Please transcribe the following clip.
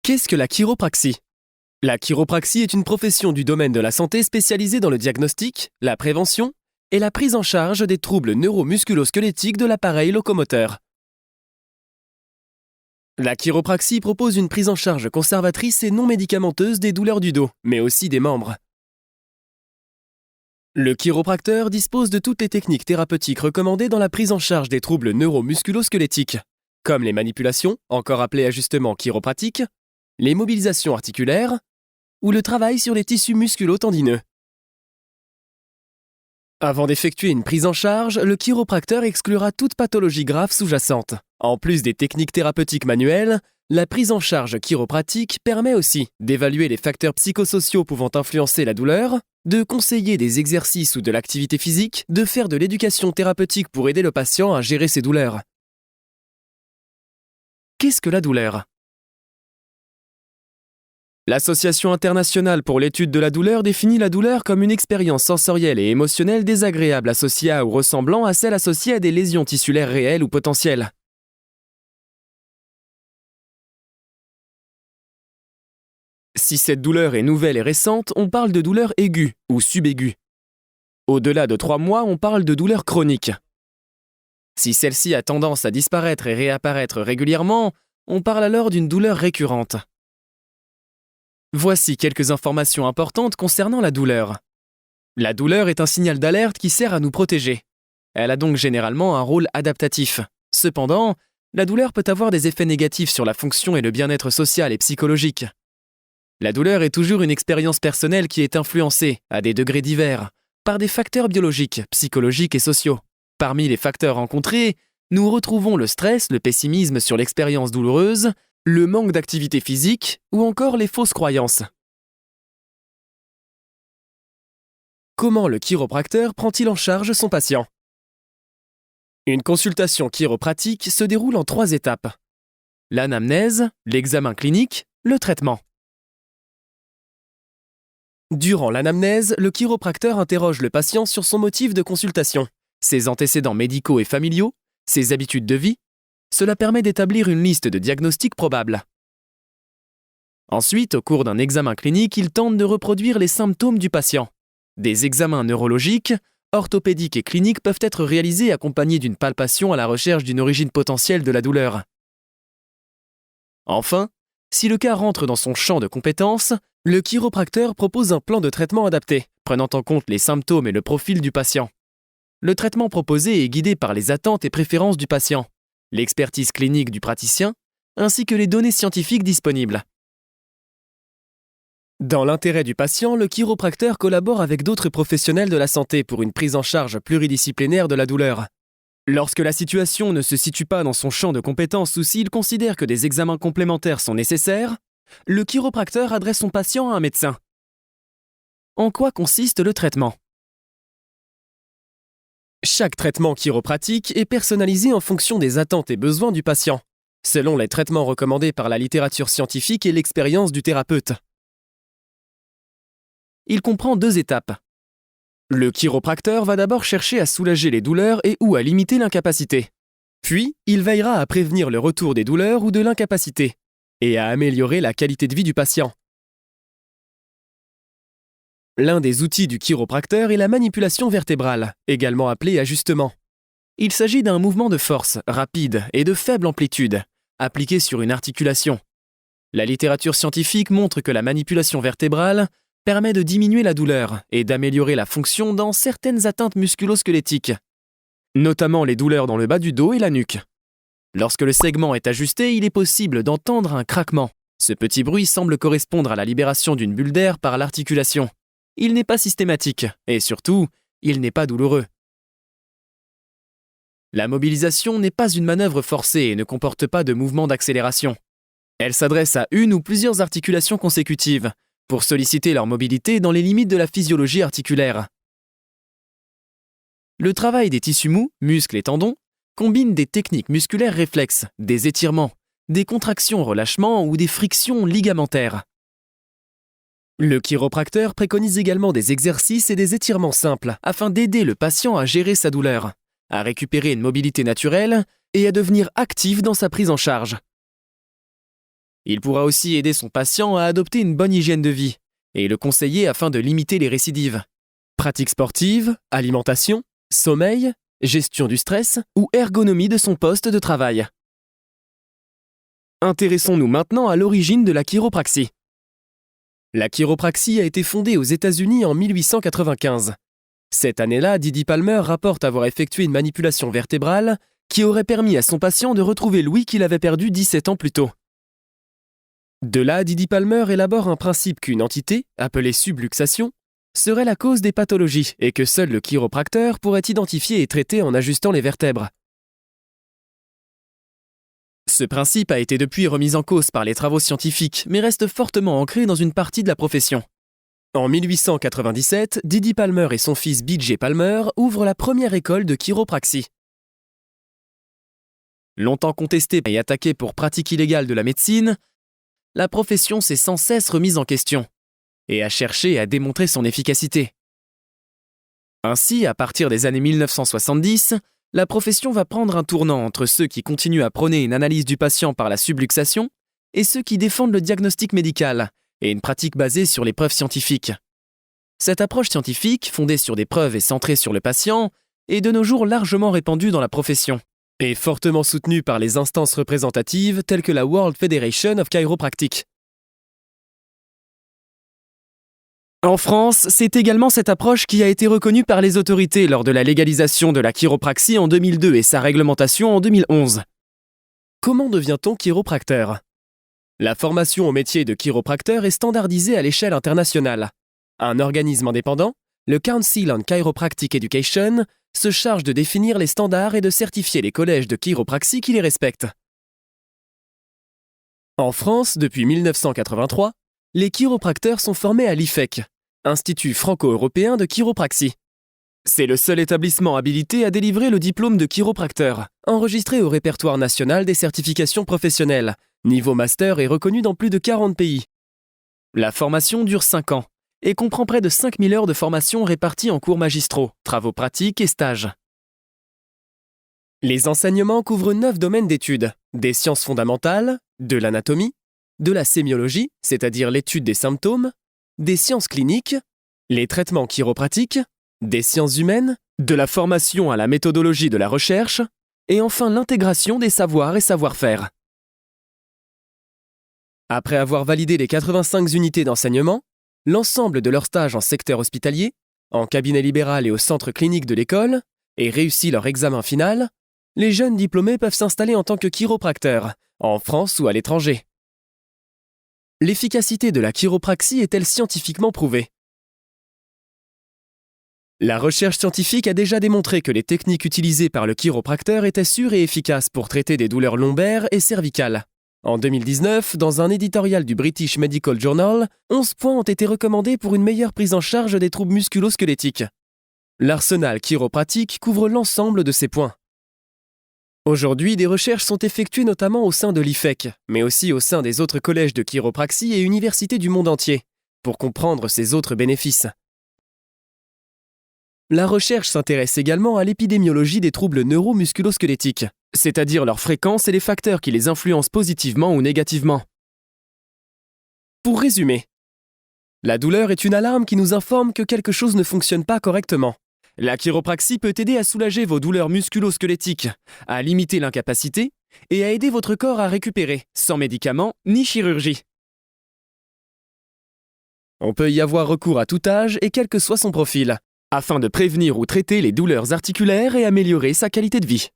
Qu'est-ce que la chiropraxie? La chiropraxie est une profession du domaine de la santé spécialisée dans le diagnostic, la prévention et la prise en charge des troubles neuromusculo-squelettiques de l'appareil locomoteur. La chiropraxie propose une prise en charge conservatrice et non médicamenteuse des douleurs du dos, mais aussi des membres. Le chiropracteur dispose de toutes les techniques thérapeutiques recommandées dans la prise en charge des troubles neuromusculo-squelettiques, comme les manipulations, encore appelées ajustements chiropratiques, les mobilisations articulaires ou le travail sur les tissus musculo-tendineux. Avant d'effectuer une prise en charge, le chiropracteur exclura toute pathologie grave sous-jacente. En plus des techniques thérapeutiques manuelles, la prise en charge chiropratique permet aussi d'évaluer les facteurs psychosociaux pouvant influencer la douleur, de conseiller des exercices ou de l'activité physique, de faire de l'éducation thérapeutique pour aider le patient à gérer ses douleurs. Qu'est-ce que la douleur? L'Association internationale pour l'étude de la douleur définit la douleur comme une expérience sensorielle et émotionnelle désagréable associée à ou ressemblant à celle associée à des lésions tissulaires réelles ou potentielles. Si cette douleur est nouvelle et récente, on parle de douleur aiguë ou subaiguë. Au-delà de 3 mois, on parle de douleur chronique. Si celle-ci a tendance à disparaître et réapparaître régulièrement, on parle alors d'une douleur récurrente. Voici quelques informations importantes concernant la douleur. La douleur est un signal d'alerte qui sert à nous protéger. Elle a donc généralement un rôle adaptatif. Cependant, la douleur peut avoir des effets négatifs sur la fonction et le bien-être social et psychologique. La douleur est toujours une expérience personnelle qui est influencée, à des degrés divers, par des facteurs biologiques, psychologiques et sociaux. Parmi les facteurs rencontrés, nous retrouvons le stress, le pessimisme sur l'expérience douloureuse, le manque d'activité physique ou encore les fausses croyances. Comment le chiropracteur prend-il en charge son patient? Une consultation chiropratique se déroule en 3 étapes. L'anamnèse, l'examen clinique, le traitement. Durant l'anamnèse, le chiropracteur interroge le patient sur son motif de consultation, ses antécédents médicaux et familiaux, ses habitudes de vie. Cela permet d'établir une liste de diagnostics probables. Ensuite, au cours d'un examen clinique, il tente de reproduire les symptômes du patient. Des examens neurologiques, orthopédiques et cliniques peuvent être réalisés accompagnés d'une palpation à la recherche d'une origine potentielle de la douleur. Enfin, si le cas rentre dans son champ de compétences, le chiropracteur propose un plan de traitement adapté, prenant en compte les symptômes et le profil du patient. Le traitement proposé est guidé par les attentes et préférences du patient, l'expertise clinique du praticien, ainsi que les données scientifiques disponibles. Dans l'intérêt du patient, le chiropracteur collabore avec d'autres professionnels de la santé pour une prise en charge pluridisciplinaire de la douleur. Lorsque la situation ne se situe pas dans son champ de compétences ou s'il considère que des examens complémentaires sont nécessaires, le chiropracteur adresse son patient à un médecin. En quoi consiste le traitement? Chaque traitement chiropratique est personnalisé en fonction des attentes et besoins du patient, selon les traitements recommandés par la littérature scientifique et l'expérience du thérapeute. Il comprend 2 étapes. Le chiropracteur va d'abord chercher à soulager les douleurs et ou à limiter l'incapacité. Puis, il veillera à prévenir le retour des douleurs ou de l'incapacité et à améliorer la qualité de vie du patient. L'un des outils du chiropracteur est la manipulation vertébrale, également appelée ajustement. Il s'agit d'un mouvement de force, rapide et de faible amplitude, appliqué sur une articulation. La littérature scientifique montre que la manipulation vertébrale permet de diminuer la douleur et d'améliorer la fonction dans certaines atteintes musculo-squelettiques, notamment les douleurs dans le bas du dos et la nuque. Lorsque le segment est ajusté, il est possible d'entendre un craquement. Ce petit bruit semble correspondre à la libération d'une bulle d'air par l'articulation. Il n'est pas systématique et surtout, il n'est pas douloureux. La mobilisation n'est pas une manœuvre forcée et ne comporte pas de mouvement d'accélération. Elle s'adresse à une ou plusieurs articulations consécutives pour solliciter leur mobilité dans les limites de la physiologie articulaire. Le travail des tissus mous, muscles et tendons, combine des techniques musculaires réflexes, des étirements, des contractions-relâchements ou des frictions ligamentaires. Le chiropracteur préconise également des exercices et des étirements simples afin d'aider le patient à gérer sa douleur, à récupérer une mobilité naturelle et à devenir actif dans sa prise en charge. Il pourra aussi aider son patient à adopter une bonne hygiène de vie et le conseiller afin de limiter les récidives. Pratiques sportives, alimentation, sommeil, gestion du stress ou ergonomie de son poste de travail. Intéressons-nous maintenant à l'origine de la chiropraxie. La chiropraxie a été fondée aux États-Unis en 1895. Cette année-là, Didi Palmer rapporte avoir effectué une manipulation vertébrale qui aurait permis à son patient de retrouver l'ouïe qu'il avait perdu 17 ans plus tôt. De là, Didi Palmer élabore un principe qu'une entité, appelée subluxation, serait la cause des pathologies et que seul le chiropracteur pourrait identifier et traiter en ajustant les vertèbres. Ce principe a été depuis remis en cause par les travaux scientifiques, mais reste fortement ancré dans une partie de la profession. En 1897, Didi Palmer et son fils B.J. Palmer ouvrent la première école de chiropraxie. Longtemps contestée et attaquée pour pratique illégale de la médecine, la profession s'est sans cesse remise en question et a cherché à démontrer son efficacité. Ainsi, à partir des années 1970, la profession va prendre un tournant entre ceux qui continuent à prôner une analyse du patient par la subluxation et ceux qui défendent le diagnostic médical et une pratique basée sur les preuves scientifiques. Cette approche scientifique, fondée sur des preuves et centrée sur le patient, est de nos jours largement répandue dans la profession et fortement soutenue par les instances représentatives telles que la World Federation of Chiropractic. En France, c'est également cette approche qui a été reconnue par les autorités lors de la légalisation de la chiropraxie en 2002 et sa réglementation en 2011. Comment devient-on chiropracteur ? La formation au métier de chiropracteur est standardisée à l'échelle internationale. Un organisme indépendant, le Council on Chiropractic Education, se charge de définir les standards et de certifier les collèges de chiropraxie qui les respectent. En France, depuis 1983, les chiropracteurs sont formés à l'IFEC, Institut franco-européen de chiropraxie. C'est le seul établissement habilité à délivrer le diplôme de chiropracteur, enregistré au répertoire national des certifications professionnelles, niveau master et reconnu dans plus de 40 pays. La formation dure 5 ans et comprend près de 5000 heures de formation réparties en cours magistraux, travaux pratiques et stages. Les enseignements couvrent 9 domaines d'études, des sciences fondamentales, de l'anatomie, de la sémiologie, c'est-à-dire l'étude des symptômes, des sciences cliniques, les traitements chiropratiques, des sciences humaines, de la formation à la méthodologie de la recherche, et enfin l'intégration des savoirs et savoir-faire. Après avoir validé les 85 unités d'enseignement, l'ensemble de leurs stages en secteur hospitalier, en cabinet libéral et au centre clinique de l'école, et réussi leur examen final, les jeunes diplômés peuvent s'installer en tant que chiropracteurs, en France ou à l'étranger. L'efficacité de la chiropraxie est-elle scientifiquement prouvée ? La recherche scientifique a déjà démontré que les techniques utilisées par le chiropracteur étaient sûres et efficaces pour traiter des douleurs lombaires et cervicales. En 2019, dans un éditorial du British Medical Journal, 11 points ont été recommandés pour une meilleure prise en charge des troubles musculo-squelettiques. L'arsenal chiropratique couvre l'ensemble de ces points. Aujourd'hui, des recherches sont effectuées notamment au sein de l'IFEC, mais aussi au sein des autres collèges de chiropraxie et universités du monde entier, pour comprendre ces autres bénéfices. La recherche s'intéresse également à l'épidémiologie des troubles neuromusculo-squelettiques, c'est-à-dire leur fréquence et les facteurs qui les influencent positivement ou négativement. Pour résumer, la douleur est une alarme qui nous informe que quelque chose ne fonctionne pas correctement. La chiropraxie peut aider à soulager vos douleurs musculo-squelettiques, à limiter l'incapacité et à aider votre corps à récupérer, sans médicaments ni chirurgie. On peut y avoir recours à tout âge et quel que soit son profil, afin de prévenir ou traiter les douleurs articulaires et améliorer sa qualité de vie.